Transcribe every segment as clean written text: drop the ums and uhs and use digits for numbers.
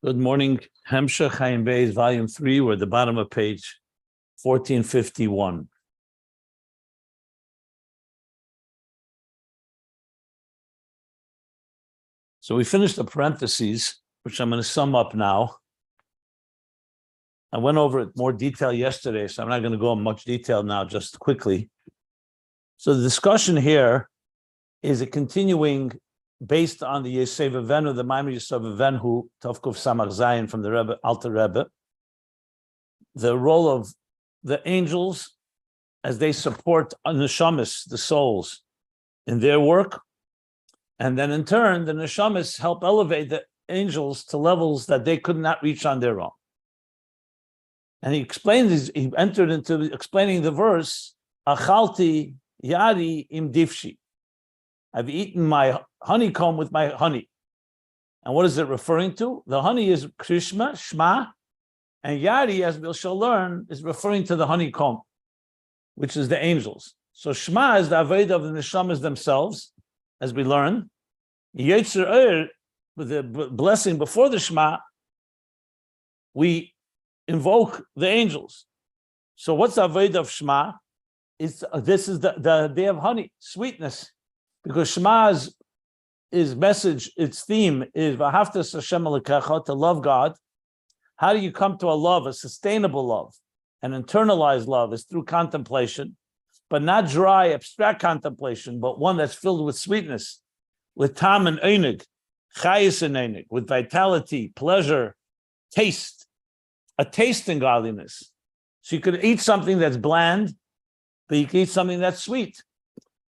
Good morning. Hemshech Ayin Beis, Volume 3. We're at the bottom of page 1451. So we finished the parentheses, which I'm going to sum up now. I went over it more detail yesterday, so I'm not going to go in much detail now, just quickly. So the discussion here is a continuing based on the Yeseva Avenu, the Maimon Yeseva Avenu, Tovkuf Samach Zayin from the Rebbe, Alter Rebbe, the role of the angels as they support neshamis, the souls, in their work, and then in turn, the neshamis help elevate the angels to levels that they could not reach on their own. And he entered into explaining the verse, Achalti Yari im Difshi. I've eaten my honeycomb with my honey. And what is it referring to? The honey is Krishma, Shema, and Yari, as we shall learn, is referring to the honeycomb, which is the angels. So Shema is the Aveda of the Neshamas themselves, as we learn. Yetzer with the blessing before the Shema, we invoke the angels. So what's the Aveda of Shema? This is the day of honey, sweetness. Because Shema's message, its theme is V'ahavtas Hashem Elokecha, to love God. How do you come to a love, a sustainable love, an internalized love? Is through contemplation, but not dry, abstract contemplation, but one that's filled with sweetness, with tam and einig, chayis and einig, with vitality, pleasure, taste, a taste in godliness. So you could eat something that's bland, but you can eat something that's sweet.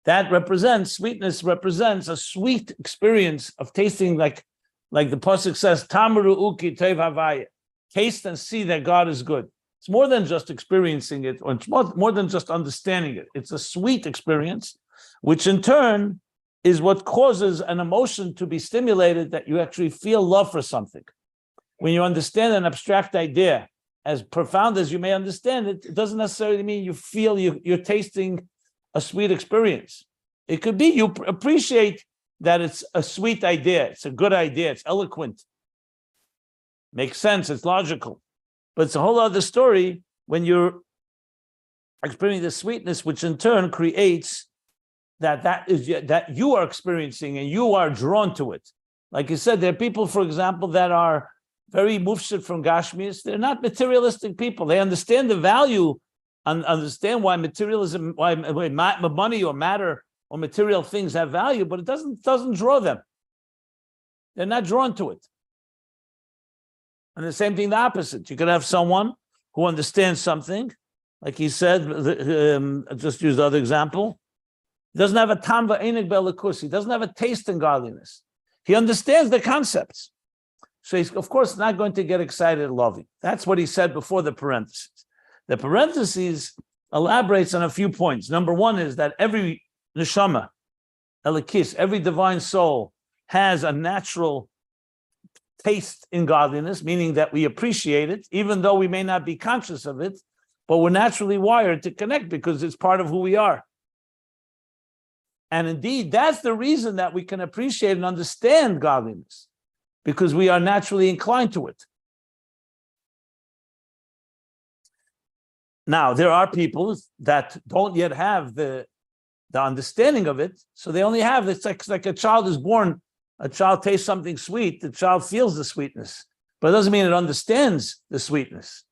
That represents, sweetness represents a sweet experience of tasting, like the pasuk says, Tamaru uki tev havaya. Taste and see that God is good. It's more than just experiencing it, or it's more than just understanding it. It's a sweet experience, which in turn is what causes an emotion to be stimulated, that you actually feel love for something. When you understand an abstract idea, as profound as you may understand it, it doesn't necessarily mean you feel you're tasting a sweet experience. It could be you appreciate that it's a sweet idea, it's a good idea, it's eloquent, makes sense, it's logical. But it's a whole other story when you're experiencing the sweetness, which in turn creates that you are experiencing and you are drawn to it. Like you said, there are people, for example, that are very mufshid from Gashmias. They're not materialistic people. They understand the value and understand why materialism, why money or matter or material things have value, but it doesn't draw them. They're not drawn to it. And the same thing, the opposite. You could have someone who understands something, like he said, just use the other example. He doesn't have a tam v'einig b'elikus. He doesn't have a taste in godliness. He understands the concepts. So he's, of course, not going to get excited and loving. That's what he said before the parentheses. The parentheses elaborates on a few points. Number one is that every neshama, elikis, every divine soul has a natural taste in godliness, meaning that we appreciate it, even though we may not be conscious of it, but we're naturally wired to connect because it's part of who we are. And indeed, that's the reason that we can appreciate and understand godliness, because we are naturally inclined to it. Now, there are people that don't yet have the understanding of it, so they only have, it's like a child is born, a child tastes something sweet, the child feels the sweetness, but it doesn't mean it understands the sweetness.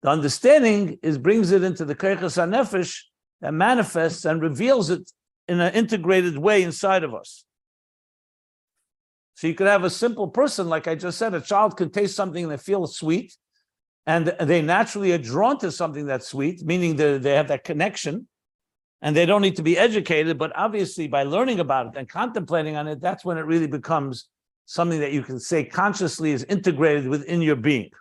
The understanding brings it into the keiches hanefesh that manifests and reveals it in an integrated way inside of us. So you could have a simple person, like I just said, a child can taste something and they feel sweet, and they naturally are drawn to something that's sweet, meaning they have that connection, and they don't need to be educated, but obviously by learning about it and contemplating on it, that's when it really becomes something that you can say consciously is integrated within your being.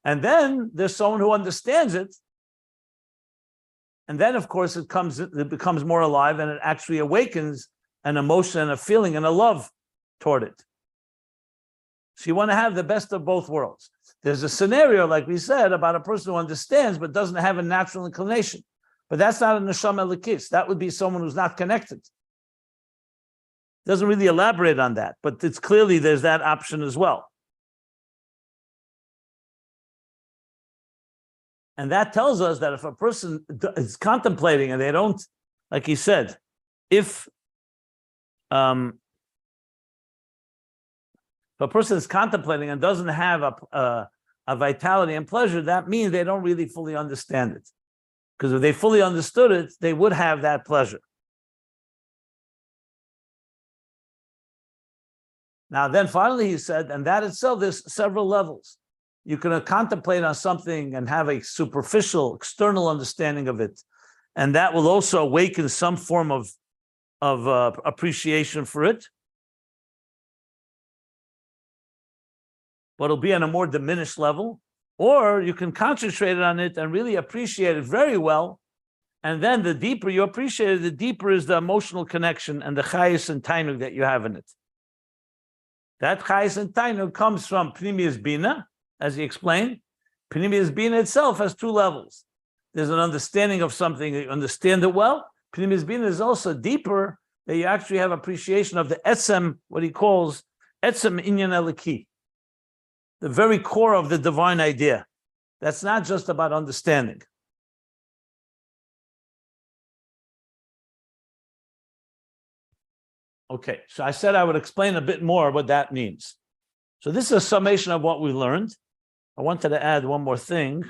And then there's someone who understands it, and then, of course, it becomes more alive, and it actually awakens an emotion and a feeling and a love toward it. So you want to have the best of both worlds. There's a scenario, like we said, about a person who understands but doesn't have a natural inclination. But that's not a neshama elikis. That would be someone who's not connected. Doesn't really elaborate on that, but it's clearly there's that option as well. And that tells us that if a person is contemplating and they don't, like he said, if a person is contemplating and doesn't have a vitality and pleasure, that means they don't really fully understand it. Because if they fully understood it, they would have that pleasure. Now, then finally he said, and that itself, there's several levels. You can contemplate on something and have a superficial, external understanding of it. And that will also awaken some form of appreciation for it. But it'll be on a more diminished level. Or you can concentrate on it and really appreciate it very well. And then the deeper you appreciate it, the deeper is the emotional connection and the chayus and tainug that you have in it. That chayus and tainug comes from Pnimius Binah, as he explained. Pnimius Binah itself has two levels. There's an understanding of something, you understand it well. Pnimius Binah is also deeper, that you actually have appreciation of the etzem, what he calls etzem inyan eliki, the very core of the divine idea. That's not just about understanding. Okay, so I said I would explain a bit more what that means. So this is a summation of what we learned. I wanted to add one more thing.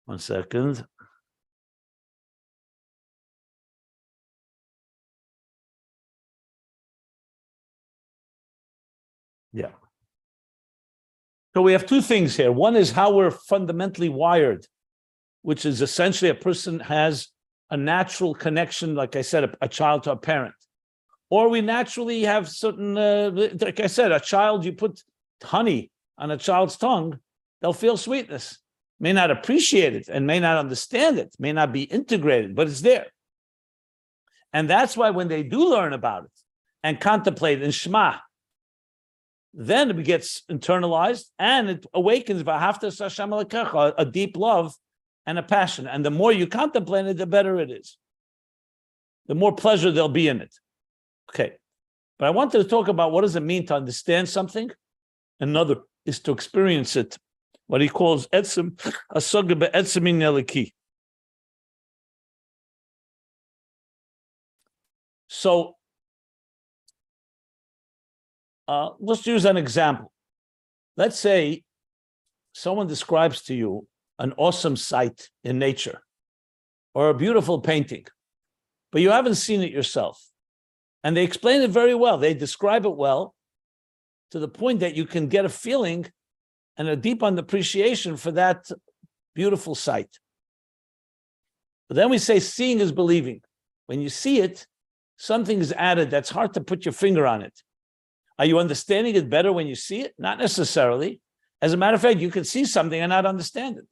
One second. Yeah. So we have two things here. One is how we're fundamentally wired, which is essentially a person has a natural connection, like I said, a child to a parent. Or we naturally have certain, like I said, a child, you put honey on a child's tongue, they'll feel sweetness. May not appreciate it and may not understand it, may not be integrated, but it's there. And that's why when they do learn about it and contemplate in Shema, then it gets internalized and it awakens a deep love and a passion. And the more you contemplate it, the better it is. The more pleasure there'll be in it. Okay. But I wanted to talk about what does it mean to understand something. Another is to experience it. What he calls etzem, asoga be'etzemin eliki. So, let's use an example. Let's say someone describes to you an awesome sight in nature or a beautiful painting, but you haven't seen it yourself. And they explain it very well. They describe it well to the point that you can get a feeling and a deep appreciation for that beautiful sight. But then we say seeing is believing. When you see it, something is added that's hard to put your finger on it. Are you understanding it better when you see it? Not necessarily. As a matter of fact, you can see something and not understand it.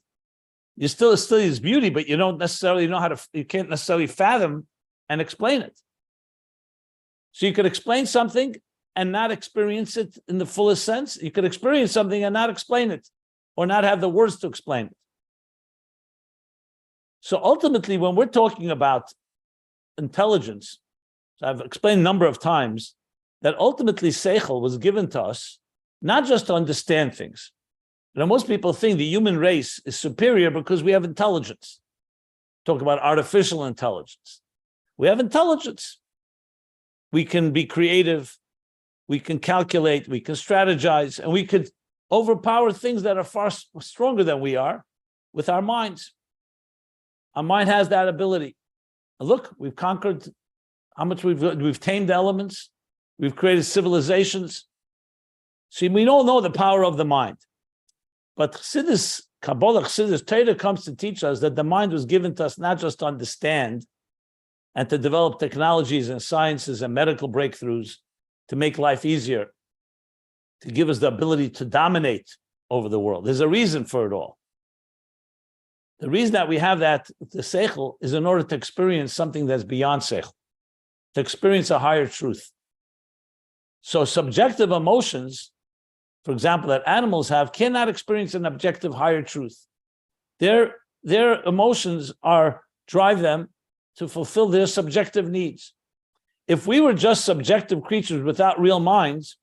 You still its beauty, but you don't necessarily know you can't necessarily fathom and explain it. So you could explain something and not experience it in the fullest sense. You could experience something and not explain it, or not have the words to explain it. So ultimately, when we're talking about intelligence, so I've explained a number of times that ultimately seichel was given to us not just to understand things. You know, most people think the human race is superior because we have intelligence. Talk about artificial intelligence. We have intelligence. We can be creative, we can calculate, we can strategize, and we could overpower things that are far stronger than we are with our minds. Our mind has that ability. And look, we've conquered how much we've tamed elements. We've created civilizations. See, we don't know the power of the mind. But Chassidus, Kabbalah, Chassidus, Torah comes to teach us that the mind was given to us not just to understand and to develop technologies and sciences and medical breakthroughs to make life easier, to give us the ability to dominate over the world. There's a reason for it all. The reason that we have that, the seichel, is in order to experience something that's beyond seichel, to experience a higher truth. So subjective emotions, for example, that animals have, cannot experience an objective higher truth. Their emotions drive them to fulfill their subjective needs. If we were just subjective creatures without real minds,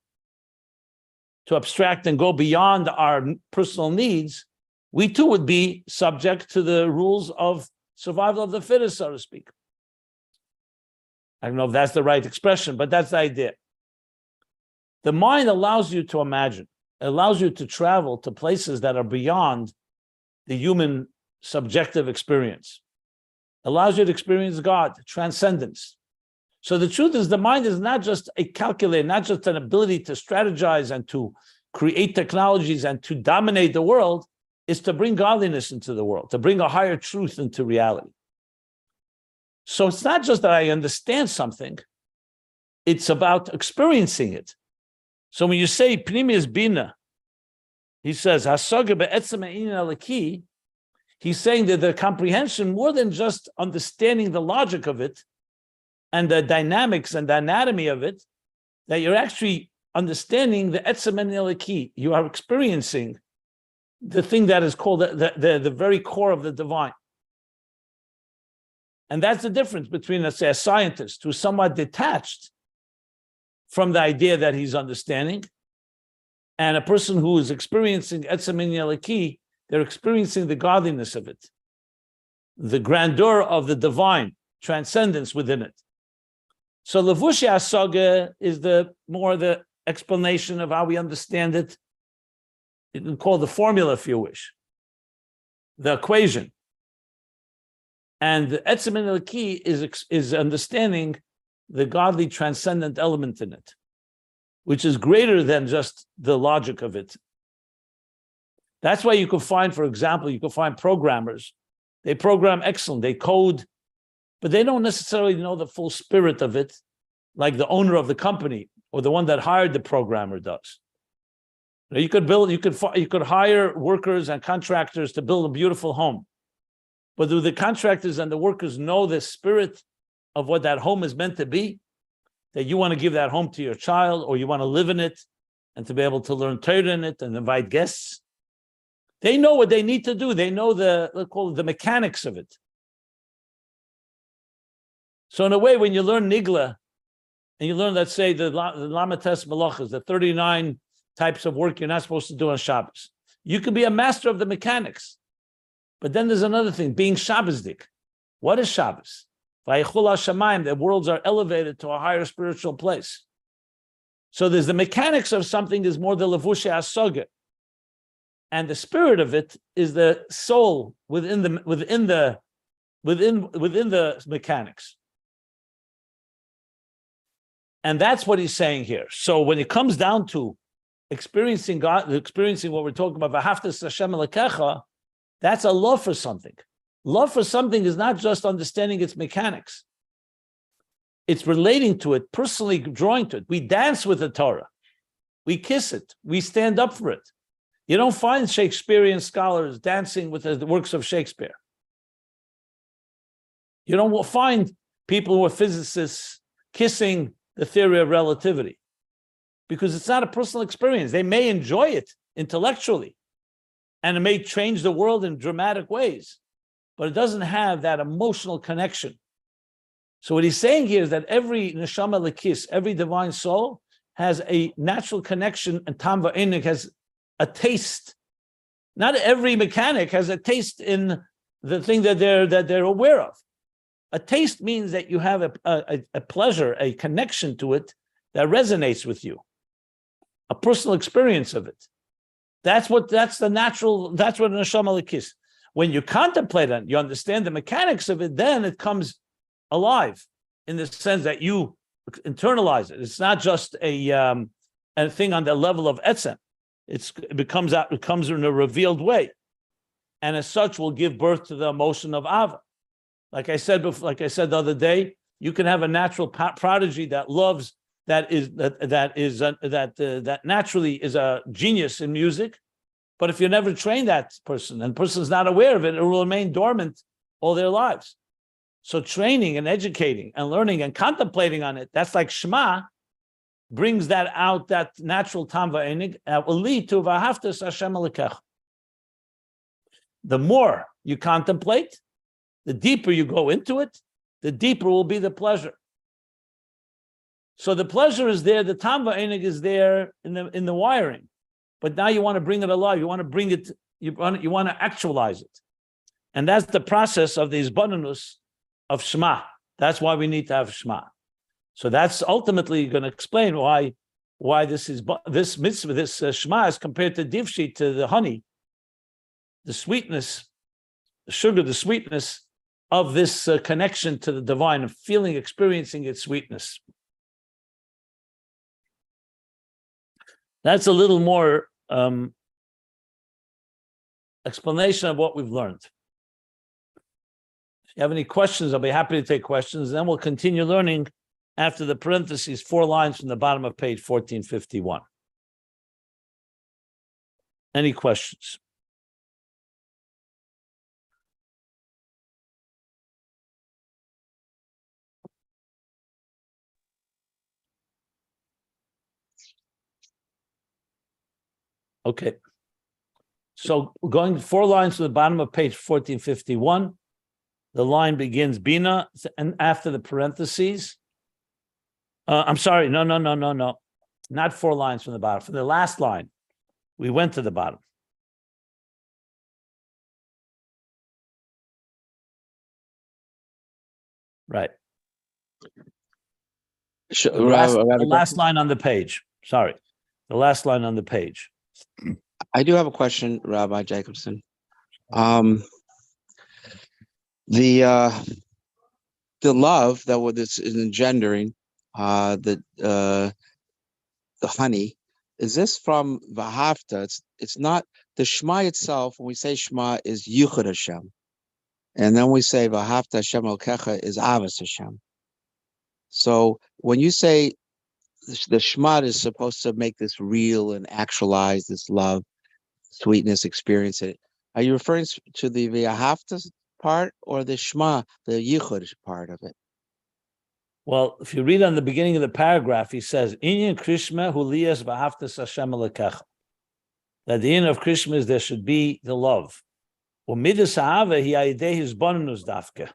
to abstract and go beyond our personal needs, we too would be subject to the rules of survival of the fittest, so to speak. I don't know if that's the right expression, but that's the idea. The mind allows you to imagine, it allows you to travel to places that are beyond the human subjective experience. It allows you to experience God, transcendence. So the truth is, the mind is not just a calculator, not just an ability to strategize and to create technologies and to dominate the world. It's to bring godliness into the world, to bring a higher truth into reality. So it's not just that I understand something, it's about experiencing it. So when you say Pnimius Binah, he says, Hasaga be'etzem ha'inyan alaki, he's saying that the comprehension, more than just understanding the logic of it, and the dynamics and the anatomy of it, that you're actually understanding the etzem eliki. You are experiencing the thing that is called the very core of the divine. And that's the difference between, let's say, a scientist who's somewhat detached from the idea that he's understanding, and a person who is experiencing etzem eliki. They're experiencing the godliness of it, the grandeur of the divine, transcendence within it. So Levushi Asaga is the explanation of how we understand it. You can call the formula if you wish, the equation. And the Etzem Eliki is understanding the godly transcendent element in it, which is greater than just the logic of it. That's why you could find, for example, you could find programmers. They program excellent, they code, but they don't necessarily know the full spirit of it, like the owner of the company or the one that hired the programmer does. You could hire workers and contractors to build a beautiful home, but do the contractors and the workers know the spirit of what that home is meant to be? That you want to give that home to your child, or you want to live in it and to be able to learn Torah in it and invite guests? They know what they need to do. They know let's call it the mechanics of it. So in a way, when you learn Nigla, and you learn, let's say, the Lamates Malachas, the 39 types of work you're not supposed to do on Shabbos, you can be a master of the mechanics. But then there's another thing, being Shabbosdik. What is Shabbos? Vayichul HaShamayim, the worlds are elevated to a higher spiritual place. So there's the mechanics of something is more the Levushi Asaga. And the spirit of it is the soul within the mechanics. And that's what he's saying here. So when it comes down to experiencing God, experiencing what we're talking about, V'ahavtas Hashem Elokecha, that's a love for something. Love for something is not just understanding its mechanics. It's relating to it, personally drawing to it. We dance with the Torah. We kiss it. We stand up for it. You don't find Shakespearean scholars dancing with the works of Shakespeare. You don't find people who are physicists kissing the theory of relativity, because it's not a personal experience. They may enjoy it intellectually, and it may change the world in dramatic ways, but it doesn't have that emotional connection. So what he's saying here is that every neshama lekis, every divine soul, has a natural connection, and tam va'enik has a taste. Not every mechanic has a taste in the thing that they're aware of. A taste means that you have a pleasure, a connection to it that resonates with you, a personal experience of it. That's what neshama lekis. When you contemplate it, you understand the mechanics of it, then it comes alive in the sense that you internalize it. It's not just a thing on the level of etzem. It comes in a revealed way, and as such will give birth to the emotion of ava. Like I said before, like I said the other day, you can have a natural prodigy that loves, that naturally is a genius in music, but if you never train that person and the person is not aware of it, it will remain dormant all their lives. So training and educating and learning and contemplating on it, that's like Shema, brings that out, that natural tam va'enig, will lead to v'ahavtas Hashem Elokecha. The more you contemplate, the deeper you go into it, the deeper will be the pleasure. So the pleasure is there, the tam va'enig is there in the wiring, but now you want to bring it alive. You want to bring it. You want to actualize it, and that's the process of the izbananus of Shema. That's why we need to have Shema. So that's ultimately going to explain why this mitzvah, this Shema is compared to divshi, to the honey, the sweetness, the sugar, the sweetness of this connection to the divine, of feeling, experiencing its sweetness. That's a little more explanation of what we've learned. If you have any questions, I'll be happy to take questions. Then we'll continue learning after the parentheses, 4 lines from the bottom of page 1451. Any questions? Okay. So going 4 lines to the bottom of page 1451, the line begins Binah, and after the parentheses, I'm sorry, no. Not 4 lines from the bottom. For the last line, we went to the bottom. Right. The last line on the page. Sorry. The last line on the page. I do have a question, Rabbi Jacobson. The love that this is engendering, the honey, is this from V'ahavta? It's not the Shema itself. When we say Shema, is Yuchad Hashem, and then we say V'ahavta Hashem Elokecha is Avos Hashem. So when you say the Shema is supposed to make this real and actualize this love, sweetness, experience it, are you referring to the V'ahavta part or the Shema, the Yichud part of it? Well, if you read on the beginning of the paragraph, he says, Inyan Krishma huliyas v'ahavtas Hashem Elokecha. That the end of Krishma is there should be the love. U'midas ha'ava hi ha'idei hizbananus dafke.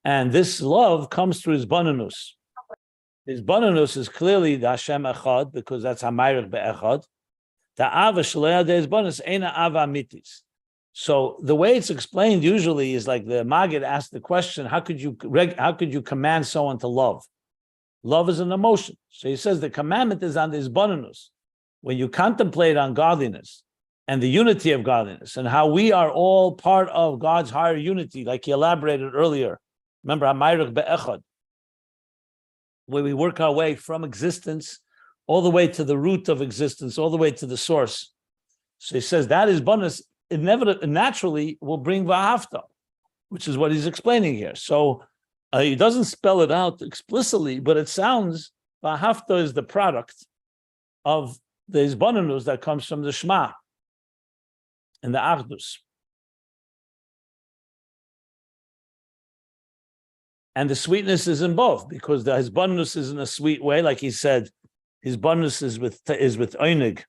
And this love comes through his bananus. His bananus is clearly the Hashem Echad, because that's Hamayrik be'echad. The Ava Shalei His bananus Eina Ava Mitis. So the way it's explained usually is like the Maggid asked the question: How could you command someone to love? Love is an emotion. So he says the commandment is on this bananus. When you contemplate on godliness and the unity of godliness and how we are all part of God's higher unity, like he elaborated earlier. Remember, Hamayrik be'echad, where we work our way from existence all the way to the root of existence, all the way to the source. So he says that is bonus, inevitably, naturally will bring V'ahavta, which is what he's explaining here. So he doesn't spell it out explicitly, but it sounds V'ahavta is the product of the Izbananus that comes from the Shema and the Achdus. And the sweetness is in both, because the Hizbanus is in a sweet way, like he said, Hizbanus is with Einig.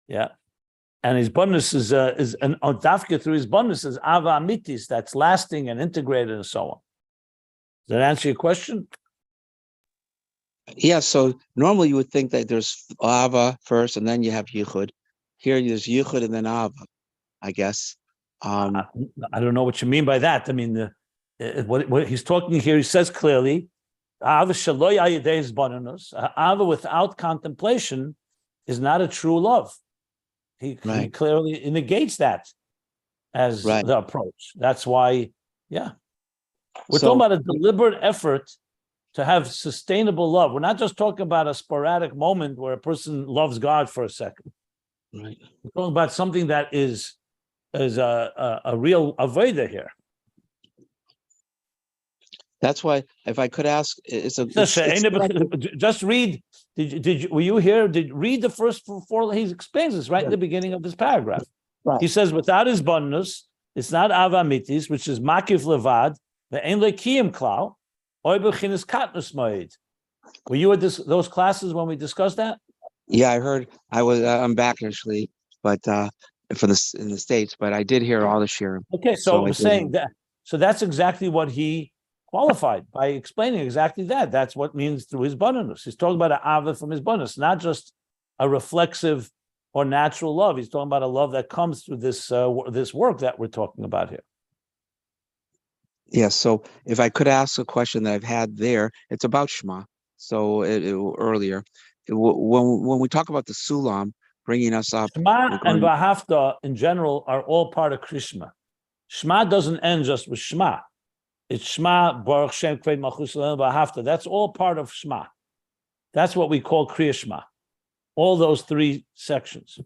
Yeah. And his bonus is an dafka through his bonus is ava amitis, that's lasting and integrated and so on. Does that answer your question? Yeah, so normally you would think that there's Ava first and then you have Yichud. Here there's Yichud and then Ava, I guess. I don't know what you mean by that. I mean, what he's talking here, he says clearly, Ava shaloy ayidei bonus. Ava without contemplation is not a true love. He clearly negates that as the approach. That's why, we're talking about a deliberate effort to have sustainable love. We're not just talking about a sporadic moment where a person loves God for a second. Right. We're talking about something that is a real avodah here. That's why, if I could ask, just read. Were you here? Read the first 4? He explains this right in the beginning of this paragraph. Right. He says without his bonus, it's not avamitis, which is makif levad, the ein lekiyim klau, oy b'chinas katnus moed. Were you at those classes when we discussed that? Yeah, I heard. I'm back actually, but for this in the States, but I did hear all the shirim. Okay, so I'm saying that. So that's exactly what he qualified by explaining exactly that. That's what means through his bonus. He's talking about an ava from his bonus, not just a reflexive or natural love. He's talking about a love that comes through this this work that we're talking about here. Yes. So if I could ask a question that I've had there, it's about Shema. So earlier, when we talk about the Sulam bringing us up, Shema and Vahafta in general are all part of Krishma. Shema doesn't end just with Shema. It's Shema, Baruch Shem, Kved Malchus Vahafta. That's all part of Shema. That's what we call Kriya Shema. All those three sections.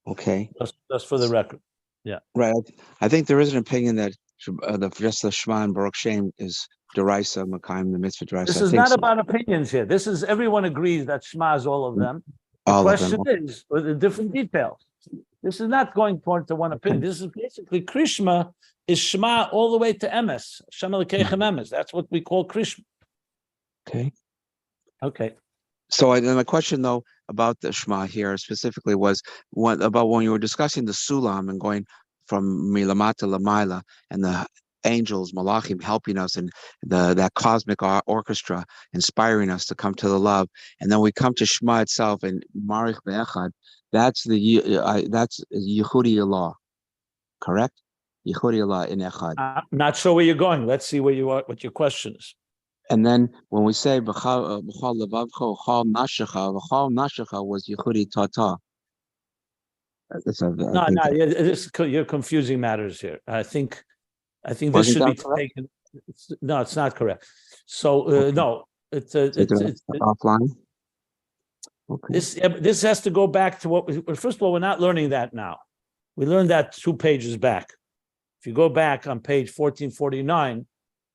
Okay. Just for the record. Yeah. Right. I think there is an opinion that just the Shema and Baruch Shem is Deraisa, Makayim, the mitzvah Deraisa. This is not about opinions here. This is everyone agrees that Shema is all of them. The question is with the different details. This is not going to one opinion. This is basically Krishma is Shema all the way to Emes. Shema Lekechem Emes. That's what we call Krishma. Okay. Okay. So my question though about the Shema here specifically was about when you were discussing the Sulam and going from Milamata Lamaila and the angels, Malachim helping us and that cosmic orchestra inspiring us to come to the love, and then we come to Shema itself and Marich Be'echad. That's Yehudi Allah, correct? Yehudi Allah in Echad. I'm not sure where you're going. Let's see where you are. What your question is. And then when we say B'chal Levavcho Chal Nashacha, B'chal Nashacha was Yehudi Tata. You're confusing matters here. I think this should be taken. No, it's not correct. So no, it's offline. Okay. This has to go back to what. First of all, we're not learning that now. We learned that 2 pages back. If you go back on page 1449,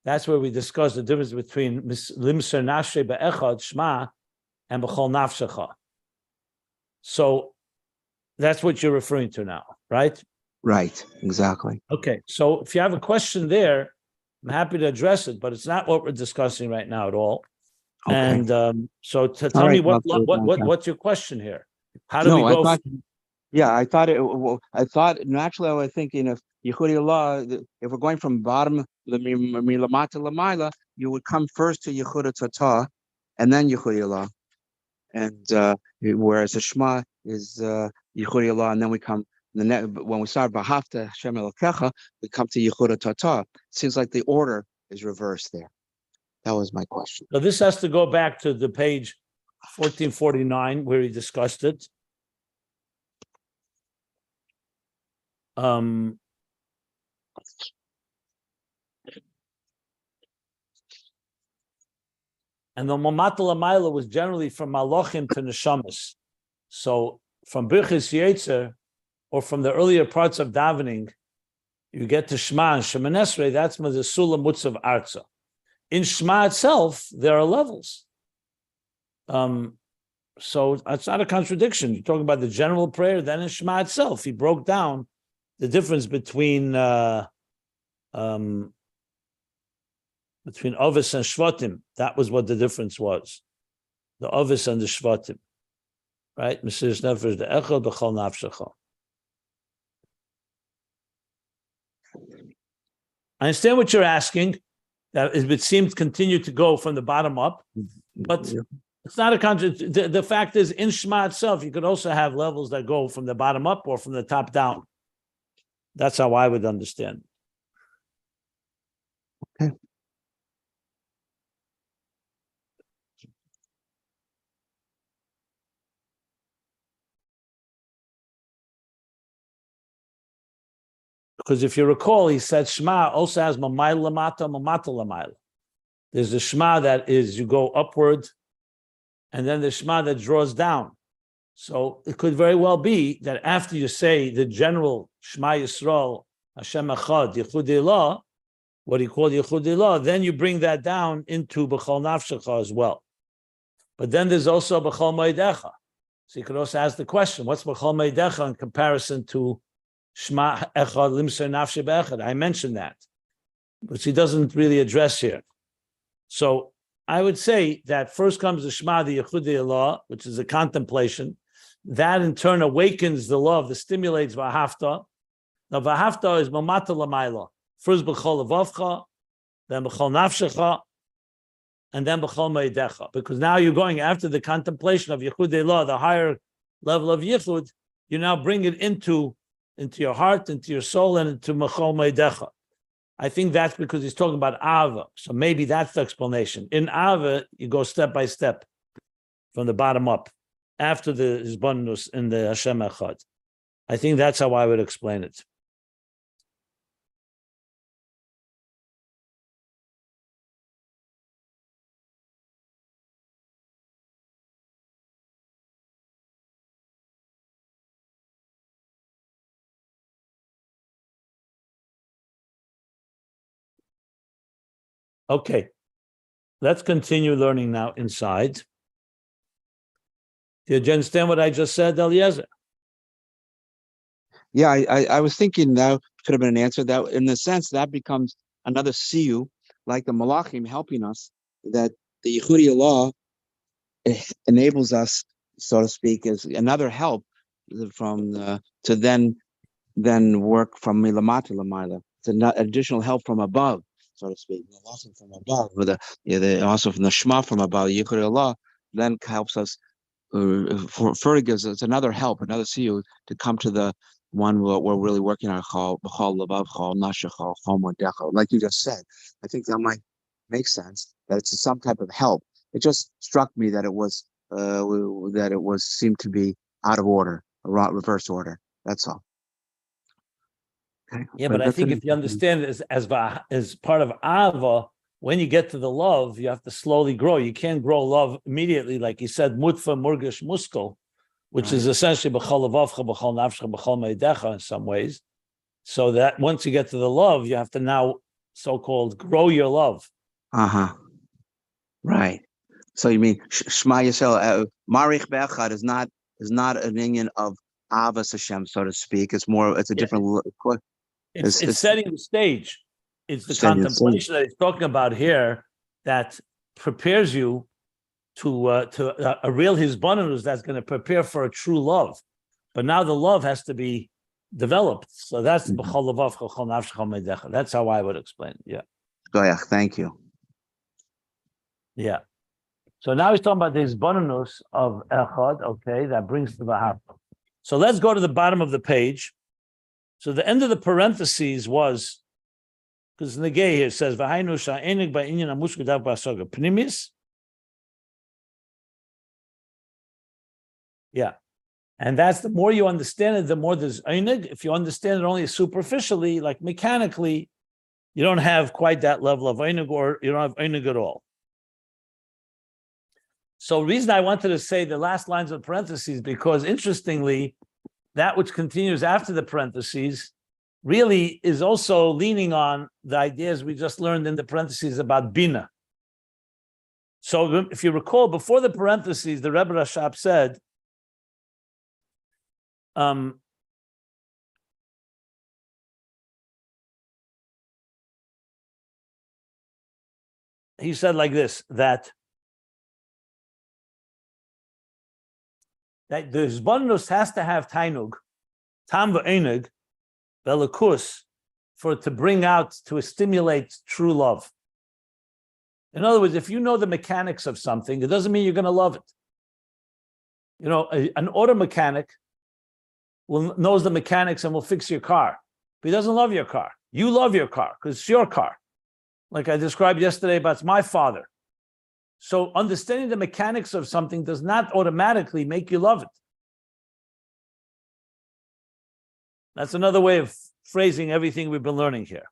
that's where we discuss the difference between Limser Nashe Be'echad Shema and B'chol Nafshecha. So that's what you're referring to now, right? Right, exactly. Okay, so if you have a question there, I'm happy to address it, but it's not what we're discussing right now at all. Okay. And so tell me what's your question here? How do we go? I thought naturally I was thinking of Yehudi Allah. If we're going from bottom Milamata Lamaila, you would come first to Yehuda Tata and then Yehudi Allah. And whereas the Shema is Yehudi Allah, and then we come when we start Bahafta Hashem Elokecha, we come to Yehuda Tata. Seems like the order is reversed there. That was my question. So this has to go back to the page 1449 where he discussed it. And the Mamata Lamaila was generally from Malachim to Neshamas. So from Birchis Yetzer, or from the earlier parts of davening, you get to Shema and Shema Nesrei, that's the Sulam Mutzav Arza. In Shema itself, there are levels. So it's not a contradiction. You're talking about the general prayer, then in Shema itself, he broke down the difference between Ovis and Shvatim. That was what the difference was. The Ovis and the Shvatim. Right? Mesiris Nefesh the Echad B'chol Nafshecha. I understand what you're asking. That it would seem to continue to go from the bottom up, but it's not a contradiction. The fact is, in Shema itself, you could also have levels that go from the bottom up or from the top down. That's how I would understand. Okay. Because if you recall, he said Shema also has Mamayla Lamata, Mamata Lamaila. There's the Shema that is you go upward, and then the Shema that draws down. So it could very well be that after you say the general Shema Yisrael, Hashem Echad, Yechud Elah, what he called Yechud Elah, then you bring that down into B'chol Nafshecha as well. But then there's also B'chol Moedecha. So you could also ask the question, what's B'chol Meidecha in comparison to Shema Echad Limser Nafshe Be'echad? I mentioned that, which he doesn't really address here. So I would say that first comes the Shema, the Yechudei Allah, which is a contemplation. That in turn awakens the love that stimulates Vahafta. Now Vahafta is Mamata Lamaila. First B'chol Levavcha, then B'chol Nafshecha, and then B'chol Meidecha. Because now you're going after the contemplation of Yechudei Allah, the higher level of Yichud, you now bring it into your heart, into your soul, and into B'chol Meidecha. I think that's because he's talking about Ava. So maybe that's the explanation. In Ava, you go step by step from the bottom up after the Hizbonenus in the Hashem Echad. I think that's how I would explain it. Okay, let's continue learning now inside. Did you understand what I just said, Eliezer? Yeah, I was thinking that could have been an answer. That in the sense that becomes another siyu, like the Malachim helping us, that the Yechudi Allah enables us, so to speak, as another help from to then work from milamata lamaila. It's an additional help from above, so to speak. Malachim from above, with also from the Shema from above. Yechudi Allah then helps us. Further gives us another help, another siyu to come to the one we're really working on, Chol Labav, Chol Nasha, Chol Modecha. Like you just said, I think that might make sense. That it's some type of help. It just struck me that it was seemed to be out of order, reverse order. That's all. Okay. Yeah, but I think if you understand it as part of Ava, when you get to the love, you have to slowly grow. You can't grow love immediately, like he said, Mutfa Murgish Muskel, which is essentially B'chol Levavcha, B'chol Nafshecha, B'chol Meidecha in some ways. So that once you get to the love, you have to now so-called grow your love. Right. So you mean Shema Yisrael, Marich Be'echad is not an union of Avas Hashem, so to speak. It's a different. It's setting the stage. It's the contemplation that he's talking about here that prepares you to a real Hizbonenus that's going to prepare for a true love. But now the love has to be developed. So that's B'chol Levavcha, B'chol Nafshecha, Meidecha. That's how I would explain it. Yeah. Goyach, thank you. Yeah. So now he's talking about the Hizbonenus of Echad, okay, that brings the Vahafta. So let's go to the bottom of the page. So the end of the parentheses was, because in the Gay here it says, V'hainu sha'enig ba'inyan amush gedav ba'asoga pnimis. Yeah. And that's the more you understand it, the more there's einig. If you understand it only superficially, like mechanically, you don't have quite that level of einig, or you don't have einig at all. So the reason I wanted to say the last lines of parentheses, because interestingly, that which continues after the parentheses really is also leaning on the ideas we just learned in the parentheses about Binah. So if you recall, before the parentheses, the Rebbe Rashab said, he said like this, that the Hizbonenus has to have tainug, tam v'einig, belakus, for it to bring out, to stimulate true love. In other words, if you know the mechanics of something, it doesn't mean you're going to love it. You know, an auto mechanic knows the mechanics and will fix your car, but he doesn't love your car. You love your car because it's your car. Like I described yesterday, but it's my father. So understanding the mechanics of something does not automatically make you love it. That's another way of phrasing everything we've been learning here.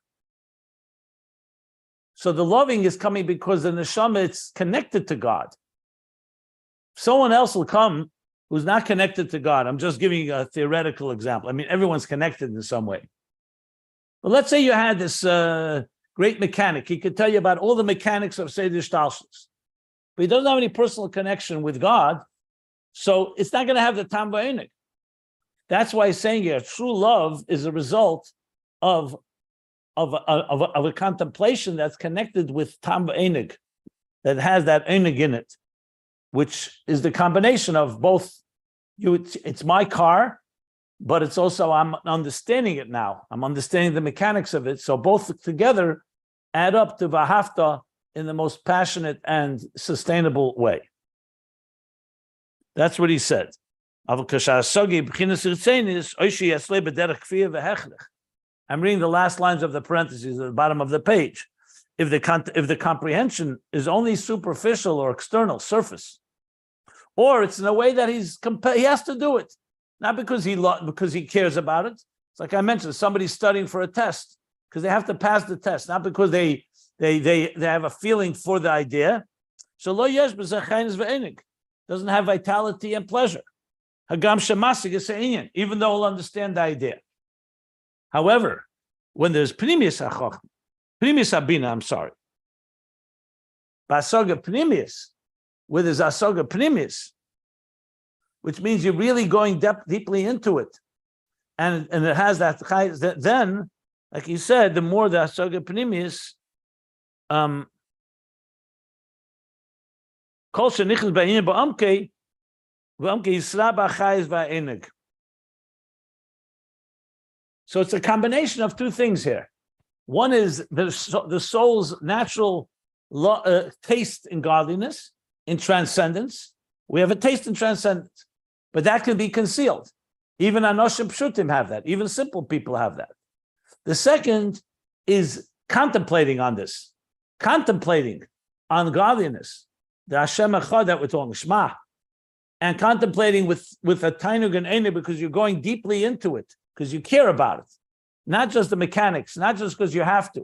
So the loving is coming because the neshama, it's connected to God. Someone else will come who's not connected to God. I'm just giving you a theoretical example. I mean, everyone's connected in some way. But let's say you had this great mechanic. He could tell you about all the mechanics of Seder Shtalshus. But he doesn't have any personal connection with God. So it's not going to have the tam ba'enig. That's why he's saying here, true love is a result of a contemplation that's connected with tam ba'enig, that has that enig in it, which is the combination of both. It's my car, but it's also I'm understanding it now. I'm understanding the mechanics of it. So both together add up to vahafta in the most passionate and sustainable way. That's what he said. I'm reading the last lines of the parentheses at the bottom of the page. If the comprehension is only superficial or external, surface, or it's in a way that he has to do it, not because he cares about it. It's like I mentioned, somebody's studying for a test because they have to pass the test, not because they have a feeling for the idea. So lo yesh b'zeh ve'enig, doesn't have vitality and pleasure. Hagam shemasig is Ayin, even though he'll understand the idea. However, when there's pnimius habina, basaga pnimius, where there's asaga pnimius, which means you're really going deeply into it, and it has that. Then, like he said, the more the asaga pnimius, kol shenichnas ba'inyan ba'amkei yisra b'achayis va'enig. So it's a combination of two things here. One is the soul's natural taste in godliness, in transcendence. We have a taste in transcendence, but that can be concealed. Even anoshim pshutim have that. Even simple people have that. The second is contemplating on this, contemplating on godliness, the Hashem Echad that we're talking, Shema, and contemplating with a tainug and eina because you're going deeply into it, because you care about it. Not just the mechanics, not just because you have to,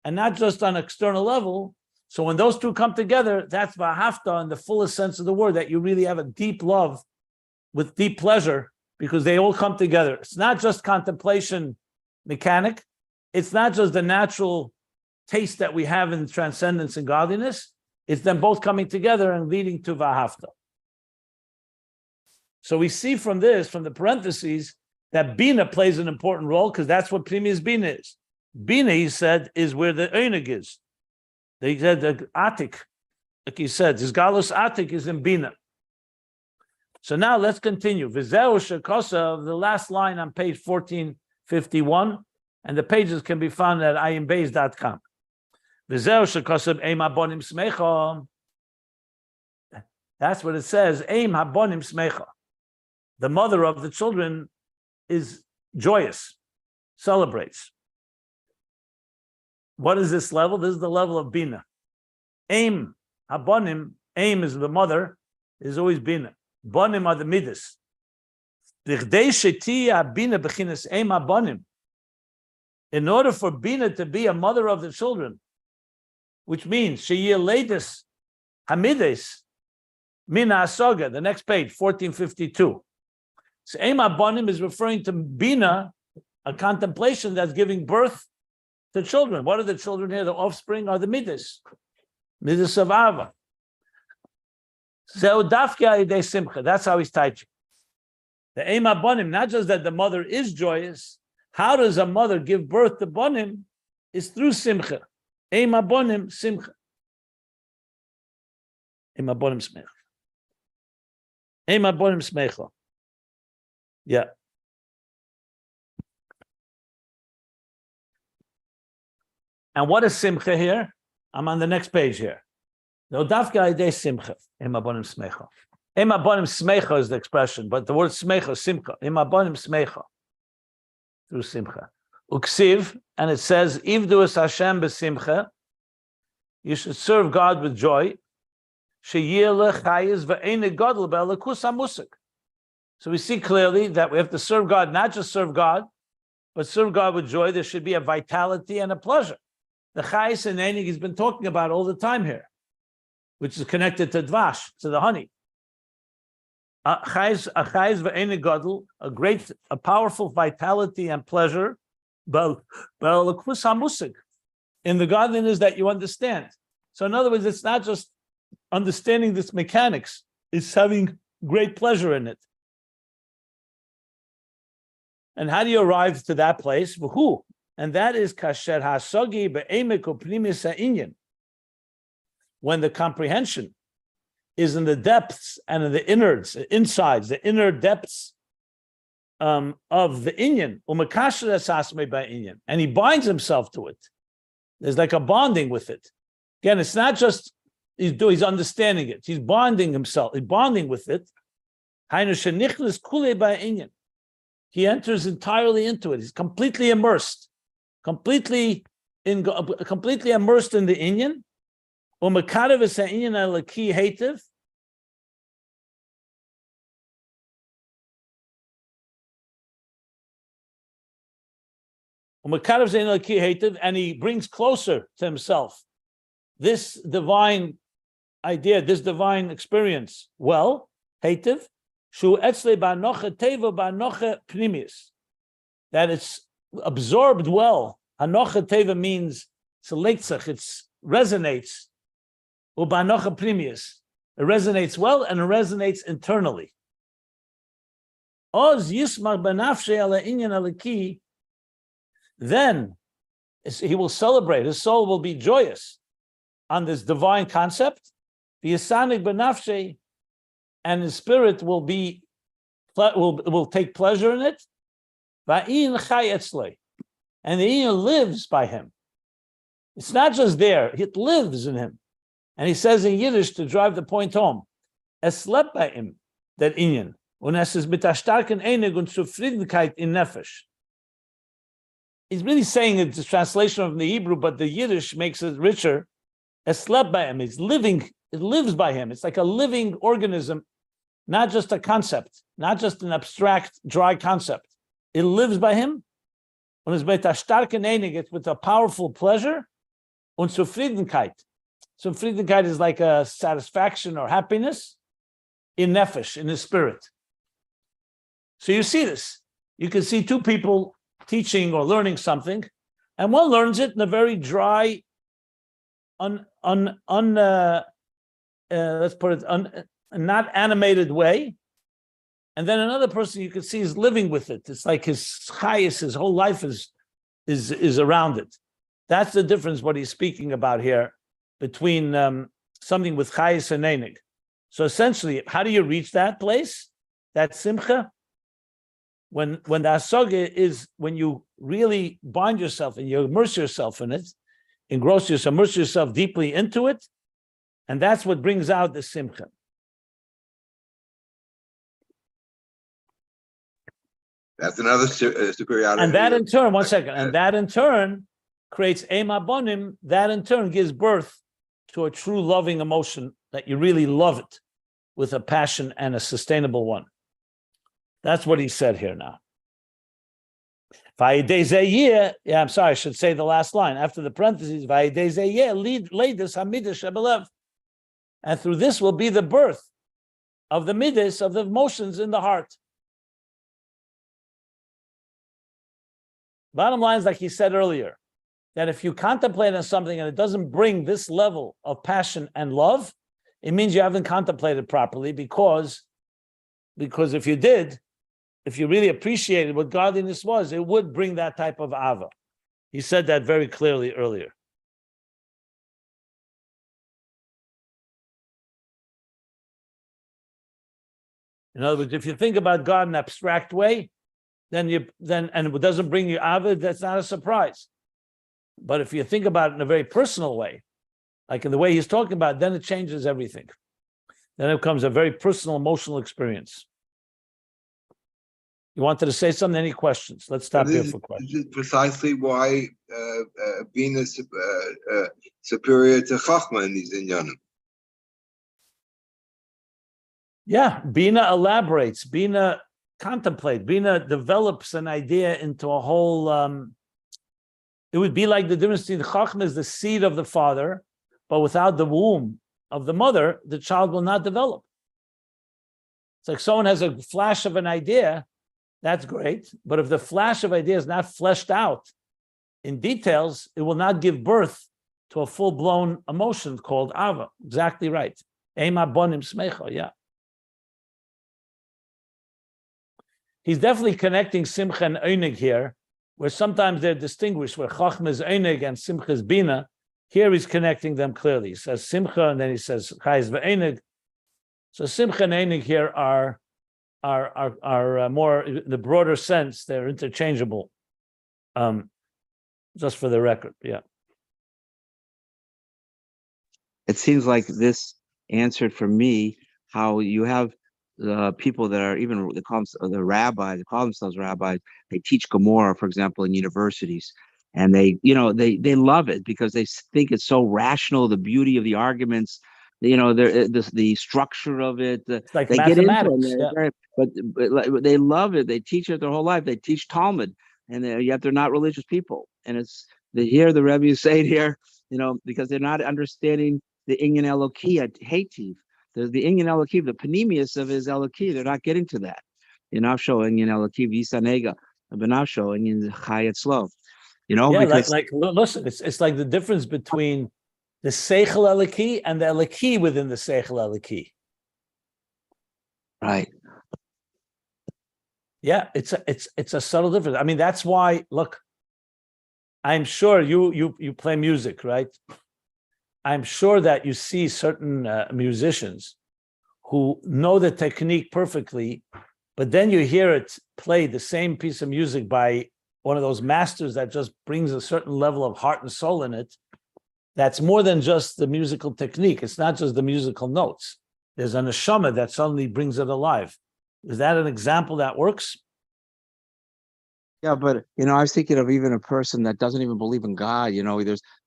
and not just on an external level. So when those two come together, that's vahafta in the fullest sense of the word, that you really have a deep love with deep pleasure because they all come together. It's not just contemplation mechanic. It's not just the natural taste that we have in transcendence and godliness. It's them both coming together and leading to vahafta. So we see from this, from the parentheses, that Binah plays an important role because that's what Pnimius Binah is. Binah, he said, is where the Einig is. They said the Atik, like he said, his Galus Atik is in Binah. So now let's continue. V'zeu shekosa, the last line on page 1451, and the pages can be found at ayinbeis.com. V'zeu shekosa eim habonim smecha. That's what it says. Eim habonim smecha. The mother of the children is joyous, celebrates. What is this level? This is the level of Binah. Aim, habonim, aim is the mother, is always Binah. Bonim are the midas. In order for Binah to be a mother of the children, which means sheyeh latest hamides mina asaga, the next page, 1452. So Eim Abonim is referring to Binah, a contemplation that's giving birth to children. What are the children here? The offspring are the midas of Ava. That's how he's teaching. The Eim Abonim, not just that the mother is joyous. How does a mother give birth to Bonim? Is through Simcha. Eim Abonim, Simcha. Eim Abonim Smecha. Eim Abonim Smecha. Yeah. And what is simcha here? I'm on the next page here. No dafka idei simcha. Em abonim smecha. Em abonim smecha is the expression, but the word smecha, simcha. Em abonim smecha. Through simcha. Uksiv, and it says, Ivdu es Hashem besimcha. You should serve God with joy. Sheyeh lechayis ve'ene gadol be'elakus hamusik. So we see clearly that we have to serve God, not just serve God, but serve God with joy. There should be a vitality and a pleasure. The chayis and enig he's been talking about all the time here, which is connected to dvash, to the honey. A chayis ve'enig gadol, a powerful vitality and pleasure, in the godliness that you understand. So in other words, it's not just understanding this mechanics, it's having great pleasure in it. And how do you arrive to that place? Who? And that is kasher hasogi be'emek u'pnimis ha'inyan. When the comprehension is in the depths and in the innards, the insides, the inner depths of the inyan, u'makasher esasmei ba'inyan, and he binds himself to it. There's like a bonding with it. Again, it's not just he's understanding it. He's bonding himself. He's bonding with it. He enters entirely into it. He's completely immersed, completely immersed in the inyan. Umakarev is inyan alaki hativ. And he brings closer to himself this divine idea, this divine experience. Well, hativ, shu etzle ba'noche teva ba'noche pnimis, that it's absorbed well. Hanoche teva means it's resonates. Uba'noche pnimis, it resonates well and it resonates internally. Oz yismach b'nafshei ala inyan alaki. Then he will celebrate. His soul will be joyous on this divine concept. The Yisanik benafshe, and his spirit will take pleasure in it. Va'in chai etzlei, and the inyan lives by him. It's not just there; it lives in him. And he says in Yiddish to drive the point home: "Es lebt bei ihm der inyan, und es ist mit der starken Einig und Zufriedenkeit in Nefesh." He's really saying it's a translation from the Hebrew, but the Yiddish makes it richer. Es slept by him. It's living. It lives by him. It's like a living organism, not just a concept, not just an abstract, dry concept. It lives by him. Und es mit der starken Einig, it's with a powerful pleasure. Und Zufriedenkeit. Zufriedenkeit is like a satisfaction or happiness in nefesh, in his spirit. So you see this. You can see two people teaching or learning something, and one learns it in a very dry, let's put it, not animated way, and then another person you can see is living with it. It's like his chayis, his whole life is around it. That's the difference. What he's speaking about here between something with chayis and einig. So essentially, how do you reach that place? That simcha. When the asoga is when you really bind yourself and you immerse yourself in it, immerse yourself deeply into it, and that's what brings out the simcha. That's another superiority. And that in turn, one second, and that in turn creates ema bonim. That in turn gives birth to a true loving emotion that you really love it with a passion and a sustainable one. That's what he said here now. Yeah, I'm sorry, I should say the last line. After the parentheses, lead this hamidah shebelev. And through this will be the birth of the midas, of the emotions in the heart. Bottom line is, like he said earlier, that if you contemplate on something and it doesn't bring this level of passion and love, it means you haven't contemplated properly, because if you did, if you really appreciated what godliness was, it would bring that type of ava. He said that very clearly earlier. In other words, if you think about God in an abstract way, and it doesn't bring you ava, that's not a surprise. But if you think about it in a very personal way, like in the way he's talking about, then it changes everything. Then it becomes a very personal, emotional experience. You wanted to say something? Any questions? Let's stop here for questions. This is precisely why Binah is superior to Chachma in these inyanim. Yeah, Binah elaborates, Binah contemplates, Binah develops an idea into a whole. It would be like the difference between Chachma is the seed of the father, but without the womb of the mother, the child will not develop. It's like someone has a flash of an idea. That's great. But if the flash of idea is not fleshed out in details, it will not give birth to a full-blown emotion called Ava. Exactly right. Ema bonim smecha, yeah. he's definitely connecting simcha and einig here, where sometimes they're distinguished, where chachma is einig and simcha is binah. Here he's connecting them clearly. He says simcha, and then he says chayz ve'einig. So simcha and einig here are more in the broader sense. They're interchangeable. Just for the record, yeah. It seems like this answered for me how you have people that are even they call them, the rabbis, they call themselves rabbis. They teach Gemara, for example, in universities, and they love it because they think it's so rational. The beauty of the arguments, the structure of it. It's like they get into it, but they love it. They teach it their whole life. They teach Talmud, and yet they're not religious people. And they hear the Rebbe say it here, because they're not understanding the Inyan Eloki at Hativ. The Inyan Eloki, the panemius of his Eloki, they're not getting to that. Inafsho Inyan Eloki, Visanega, Benafsho Inyan Chayet Slow. Listen, it's like the difference between the Seichel Eloki and the Eloki within the Seichel Eloki. Right. Yeah, it's a subtle difference. I mean, that's why, look, I'm sure you play music, right? I'm sure that you see certain musicians who know the technique perfectly, but then you hear it play the same piece of music by one of those masters that just brings a certain level of heart and soul in it. That's more than just the musical technique. It's not just the musical notes. There's an neshama that suddenly brings it alive. Is that an example that works? Yeah, but I was thinking of even a person that doesn't even believe in God.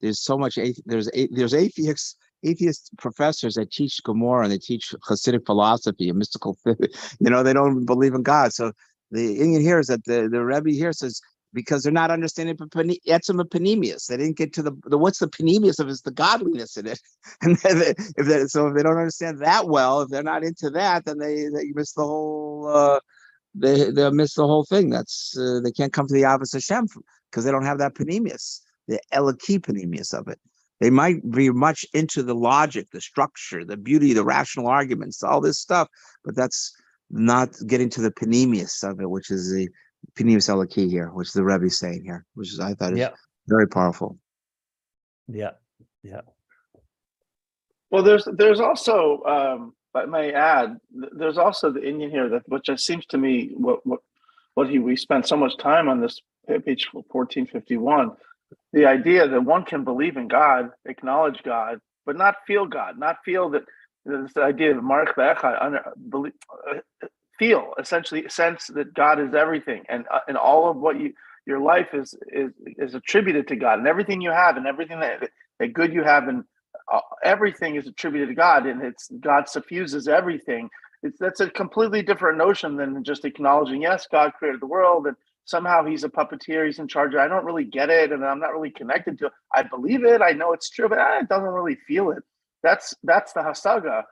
There's so much there's atheist professors that teach Gemara and they teach Hasidic philosophy and mystical. They don't believe in God. So the Inyan here is that the Rebbe here says because they're not understanding etzem of panemius. They didn't get to the what's the panemius of is the godliness in it. And if they don't understand that well, if they're not into that, then they miss the whole. They miss the whole thing. That's they can't come to the Avos Hashem because they don't have that panemius, the Eloki panemius of it. They might be much into the logic, the structure, the beauty, the rational arguments, all this stuff, but that's not getting to the panemius of it, which is the panemius Eloki here, which the Rebbe is saying here, which is I thought is very powerful. Yeah. Well, there's also. But may add, there's also the Inyan here which seems to me we spent so much time on this page 1451. The idea that one can believe in God, acknowledge God, but not feel God, not feel that this idea of Marich Be'echad, feel essentially sense that God is everything, and all of what your life is attributed to God, and everything you have, and everything that good you have, and everything is attributed to God, and it's God suffuses everything. That's a completely different notion than just acknowledging, yes, God created the world, and somehow he's a puppeteer, he's in charge. I don't really get it, and I'm not really connected to it. I believe it, I know it's true, but I don't really feel it. That's the hasaga,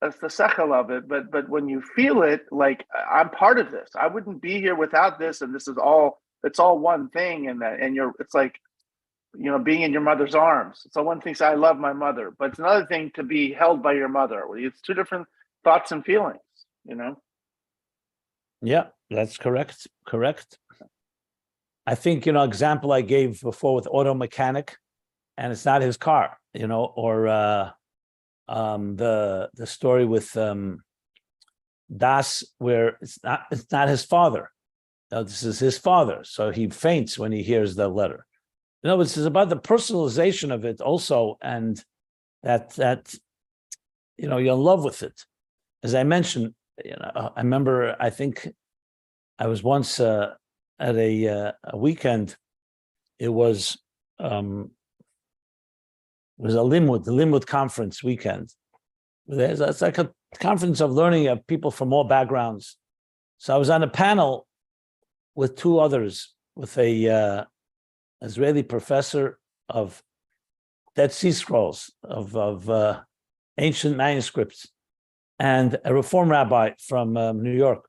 that's the sechel of it. But when you feel it, like I'm part of this. I wouldn't be here without this, and it's all one thing, and it's like, being in your mother's arms. So one thinks I love my mother, but it's another thing to be held by your mother. It's two different thoughts and feelings, Yeah, that's correct. I think, example I gave before with auto mechanic, and it's not his car, or the story with Das, where it's not his father. No, this is his father. So he faints when he hears the letter. This is about the personalization of it also, and that you're in love with it. As I mentioned, I remember, I think I was once at a weekend. It was a limud conference weekend. It's like a conference of learning of people from all backgrounds. So I was on a panel with two others, with a Israeli professor of Dead Sea Scrolls, of ancient manuscripts, and a Reform rabbi from New York.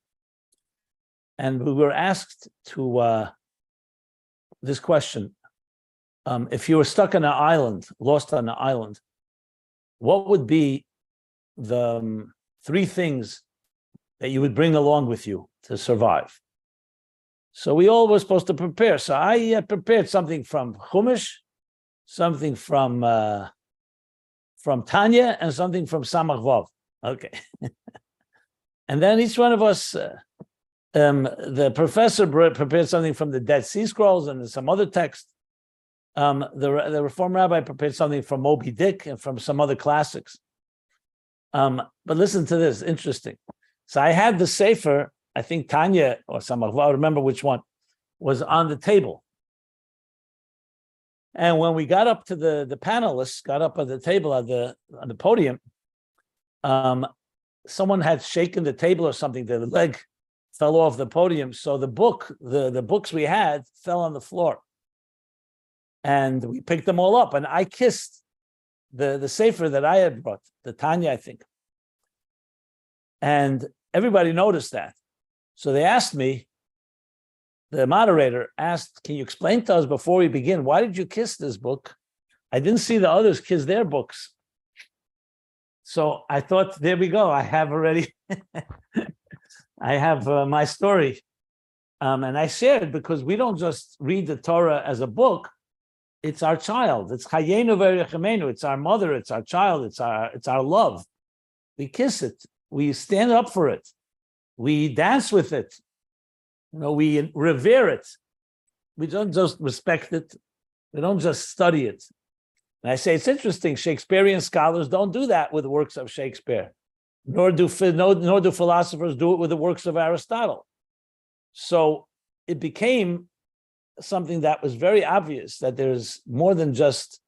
And we were asked to this question: if you were stuck on an island, lost on an island, what would be the three things that you would bring along with you to survive? So we all were supposed to prepare. So I prepared something from Chumash, something from Tanya, and something from Samach Vav. Okay. And then each one of us, the professor prepared something from the Dead Sea Scrolls and some other text. The Reform Rabbi prepared something from Moby Dick and from some other classics. But listen to this, interesting. So I had the Sefer, I think Tanya or Samach Vav, I remember which one, was on the table. And when we got up to the panelists, got up at the table on the podium, someone had shaken the table or something. The leg fell off the podium. So the books we had fell on the floor. And we picked them all up. And I kissed the Sefer that I had brought, the Tanya, I think. And everybody noticed that. So they asked me, the moderator asked, can you explain to us before we begin, why did you kiss this book? I didn't see the others kiss their books. So I thought, there we go. I have already, I have my story. And I shared because we don't just read the Torah as a book. It's our child. It's Chayenu V'Yechemenu. It's our mother. It's our child. It's our love. We kiss it. We stand up for it. We dance with it. We revere it. We don't just respect it. We don't just study it. And I say it's interesting. Shakespearean scholars don't do that with the works of Shakespeare, nor do philosophers do it with the works of Aristotle. So it became something that was very obvious that there's more than just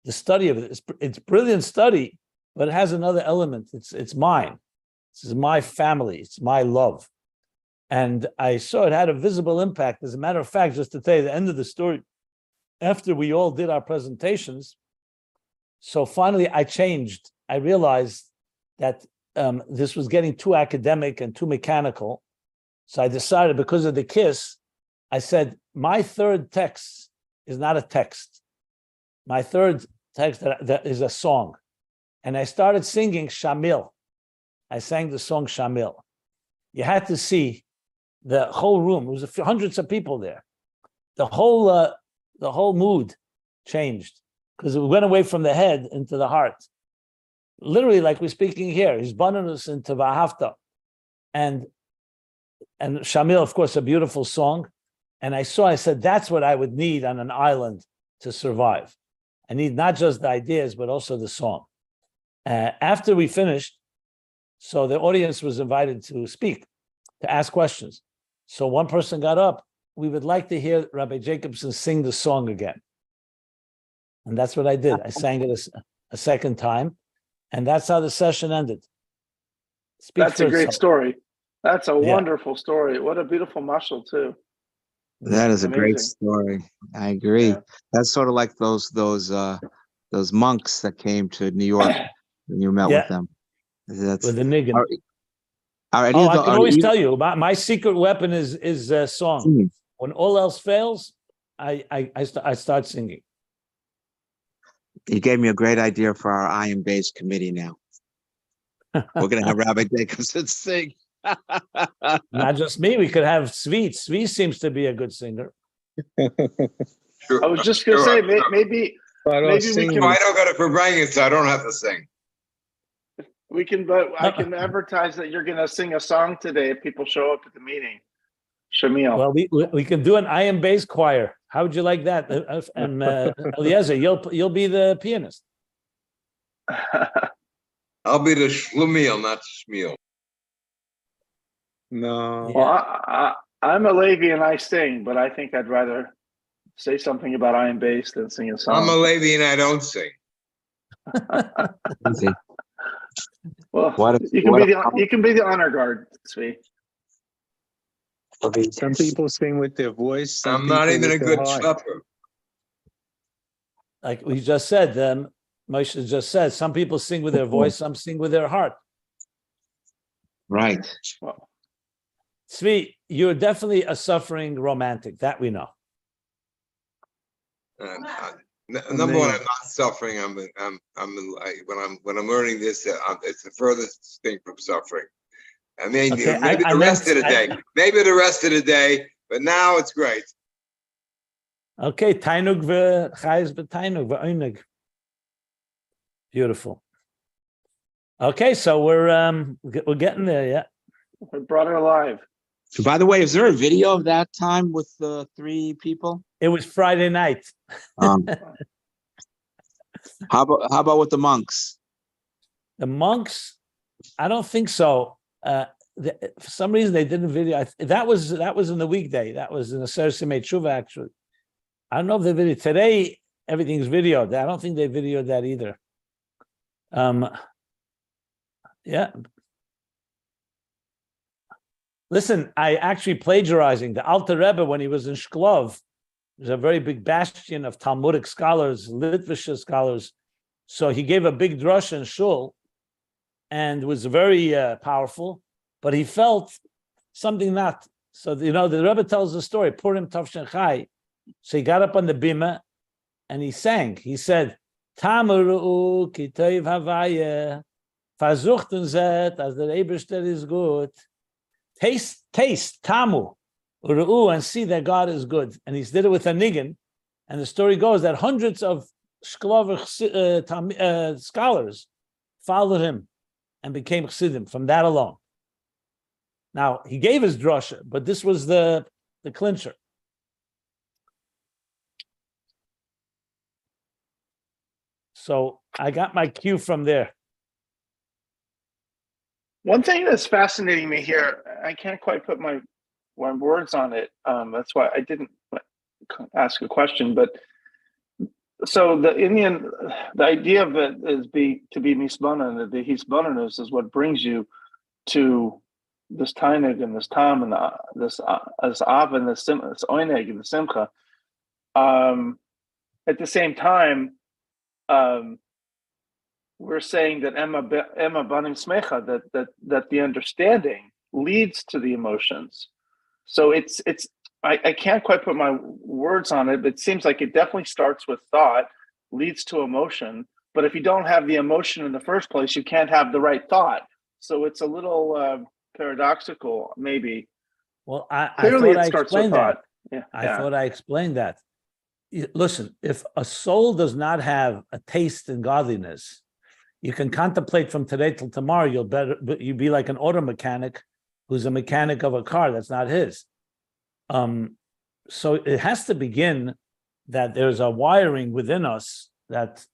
the study of it. It's brilliant study, but it has another element. It's mine. This is my family. It's my love. And I saw it had a visible impact. As a matter of fact, just to tell you the end of the story, after we all did our presentations, so finally I changed. I realized that this was getting too academic and too mechanical. So I decided, because of the kiss, I said, my third text is not a text. My third text that is a song. And I started singing Shamil. I sang the song Shamil. You had to see the whole room. It was hundreds of people there. The whole mood changed because it went away from the head into the heart. Literally, like we're speaking here, he's bundled us into Vahafta. And Shamil, of course, a beautiful song. And I said, that's what I would need on an island to survive. I need not just the ideas, but also the song. After we finished, so the audience was invited to speak, to ask questions. So one person got up, we would like to hear Rabbi Jacobson sing the song again. And that's what I did. I sang it a second time, and that's how the session ended. That's a great story. That's a wonderful story. What a beautiful mashal too. That is a great story. I agree. Yeah. That's sort of like those monks that came to New York when you met with them. That's with the niggin. I can always tell you about my secret weapon is song. Singing. When all else fails, I start singing. You gave me a great idea for our Ayin Beis committee now. We're going to have Rabbi Jacobson sing. Not just me. We could have Tzvi. Tzvi seems to be a good singer. Sure, I was just going to say, maybe we can. I don't got it for bringing, so I don't have to sing. We can, but I can advertise that you're going to sing a song today if people show up at the meeting. Shamil. Well, we can do an Ayin Beis choir. How would you like that? And Eliezer, you'll be the pianist. I'll be the Shlumiel, not Shmiel. No. Well, I'm a Levi and I sing, but I think I'd rather say something about Ayin Beis than sing a song. I'm a Levi and I don't sing. Well, you can be the honor guard, Tzvi. Some people sing with their voice. I'm not even a good supper. Like we just said, Moshe just said, some people sing with their voice, some sing with their heart. Right. Well, Tzvi, you're definitely a suffering romantic. That we know. Number one, I'm not suffering. When I'm learning this, it's the furthest thing from suffering. I mean, maybe the rest of the day. but now it's great. Okay, Tainug v'chayes b'tainug v'oinug. Beautiful. Okay, so we're getting there, yeah. We brought it alive. By the way, is there a video of that time with the 3 people? It was Friday night. Um, how about with the monks? The monks, I don't think so. For some reason, they didn't video. That was in the weekday. That was in the Sersi Tshuva, actually. I don't know if they video today. Everything's videoed. I don't think they videoed that either. Yeah. Listen, I actually plagiarizing the Alter Rebbe when he was in Shklov. There's a very big bastion of Talmudic scholars, Litvish scholars. So he gave a big drush in Shul, and was very powerful. But he felt something not. So the Rebbe tells the story. Purim Tavshin Chai. So he got up on the bima, and he sang. He said, "Tamaru kitoiv havaya, versuchten zet as der Eberster is good. Taste, tamu, u'ru'u, and see that God is good." And he did it with a niggin. And the story goes that hundreds of Shklov scholars followed him and became chassidim from that alone. Now, he gave his drasha, but this was the clincher. So I got my cue from there. One thing that's fascinating me here, I can't quite put my words on it. That's why I didn't ask a question. But so the idea of it is to be misbanan. The hisbananus is what brings you to this tainig and this tam and this av and this oineg and the simcha. At the same time, we're saying that Emma banim smecha, that the understanding leads to the emotions. So I can't quite put my words on it, but it seems like it definitely starts with thought, leads to emotion. But if you don't have the emotion in the first place, you can't have the right thought. So it's a little paradoxical, maybe. Well, I Clearly thought it starts with thought. Yeah. I thought I explained that. Listen, if a soul does not have a taste in godliness, you can contemplate from today till tomorrow. You'll be like an auto mechanic who's a mechanic of a car that's not his. So it has to begin that there's a wiring within us that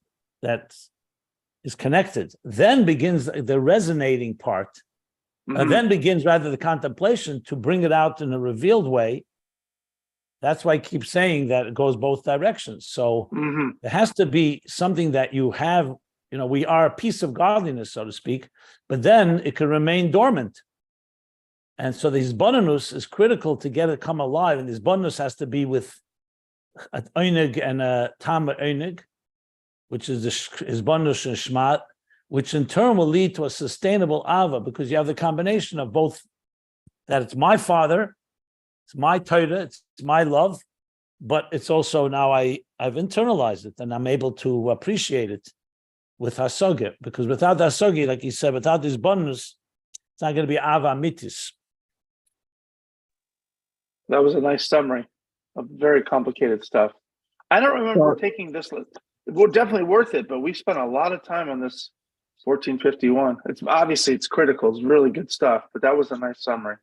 is connected. Then begins the resonating part. Then begins rather the contemplation to bring it out in a revealed way. That's why I keep saying that it goes both directions. So there has to be something that you have. We are a piece of godliness, so to speak, but then it can remain dormant. And so the hisbananus is critical to get it come alive. And the hisbananus has to be with an oineg and a tam oineg, which is the hisbananus and shmat, which in turn will lead to a sustainable ava, because you have the combination of both, that it's my father, it's my Torah, it's my love, but it's also now I've internalized it and I'm able to appreciate it with hasogi, because without hasogi, like you said, without this bonus, it's not going to be ava mitis. That was a nice summary of very complicated stuff. I don't remember taking this. We're definitely worth it, but we spent a lot of time on this 1451. It's critical. It's really good stuff, but that was a nice summary.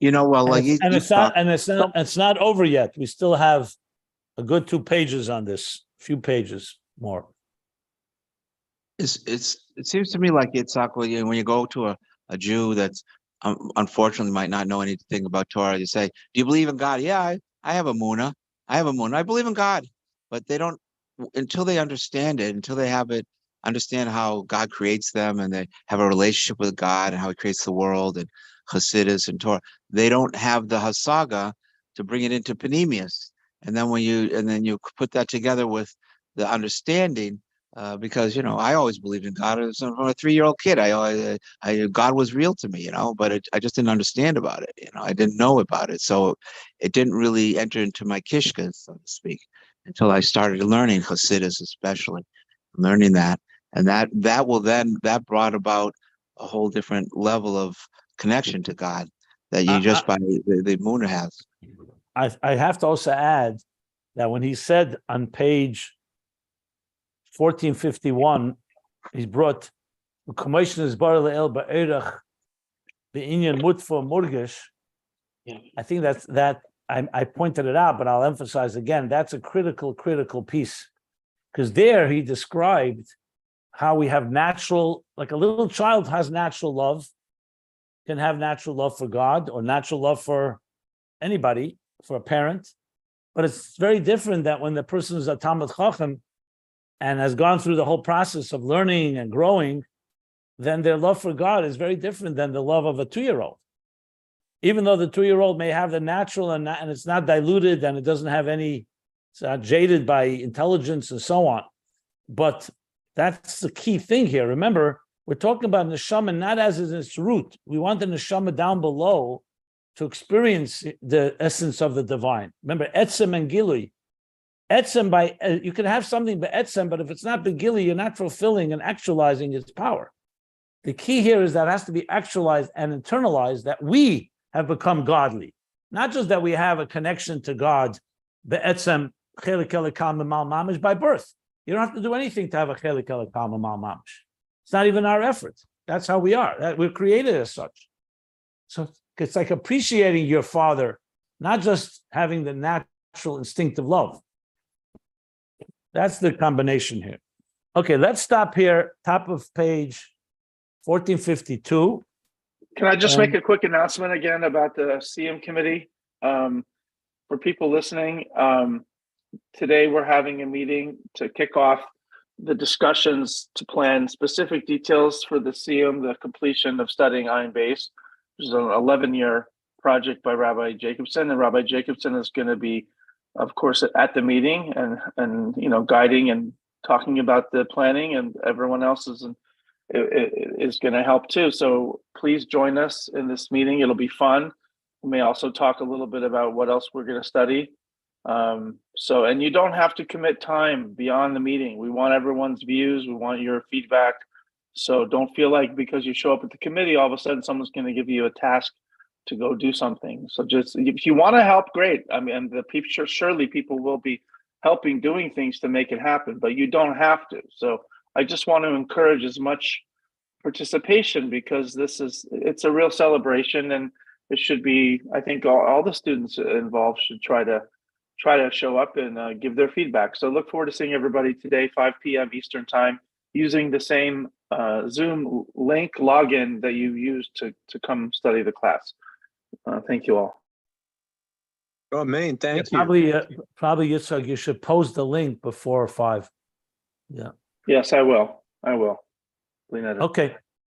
It's not over yet. We still have a good 2 pages on this, few pages more. It seems to me like Yitzhak, when you go to a Jew that's unfortunately might not know anything about Torah, you say, "Do you believe in God?" "Yeah, I have a munah. I believe in God." But they don't, until they understand it, until they understand how God creates them and they have a relationship with God and how He creates the world and Chassidus and Torah, they don't have the hasaga to bring it into panemius. And then then you put that together with the understanding, because I always believed in God. From a 3-year-old kid, God was real to me, but I just didn't understand about it. I didn't know about it, so it didn't really enter into my kishka, so to speak, until I started learning Chassidus, especially learning that, and that brought about a whole different level of connection to God. that you just by the Muna has. I have to also add that when he said on page 1451, he's brought commission is bar le'el ba'erach be'inyan mutfa murgish. I think that I pointed it out, but I'll emphasize again, that's a critical piece. Because there he described how we have natural, like a little child has natural love, can have natural love for God or natural love for anybody, for a parent. But it's very different that when the person is a Talmid Chacham and has gone through the whole process of learning and growing, then their love for God is very different than the love of a 2-year-old. Even though the 2-year-old may have the natural and it's not diluted and it doesn't have any, it's not jaded by intelligence and so on. But that's the key thing here. Remember, we're talking about neshama not as its root. We want the neshama down below to experience the essence of the divine. Remember, etzem and gilui. Etzem, you can have something by etzem, but if it's not begili, you're not fulfilling and actualizing its power. The key here is that it has to be actualized and internalized, that we have become godly. Not just that we have a connection to God, be'etzem chelik elikam b'mal mamish, by birth. You don't have to do anything to have a chelik elikam b'mal mamish. It's not even our effort. That's how we are. We're created as such. So it's like appreciating your father, not just having the natural instinctive love. That's the combination here. Okay, let's stop here, top of page 1452. Can I just make a quick announcement again about the CM committee? For people listening, today we're having a meeting to kick off the discussions to plan specific details for the CM, the completion of studying Ayin Beis, which is an 11-year project by Rabbi Jacobson. And Rabbi Jacobson is going to be, of course, at the meeting and guiding and talking about the planning, and everyone else is going to help too. So please join us in this meeting. It'll be fun. We may also talk a little bit about what else we're going to study. And you don't have to commit time beyond the meeting. We want everyone's views. We want your feedback. So don't feel like because you show up at the committee, all of a sudden someone's going to give you a task to go do something. So just, if you want to help, great. I mean, and surely people will be helping doing things to make it happen, but you don't have to. So I just want to encourage as much participation, because it's a real celebration, and it should be, I think all the students involved should try to show up and give their feedback. So look forward to seeing everybody today, 5 p.m. Eastern time, using the same Zoom link login that you used to come study the class. Thank you all. Oh, man, thank you. Probably, Yitzhak, you should post the link before 5. Yeah. Yes, I will. Okay.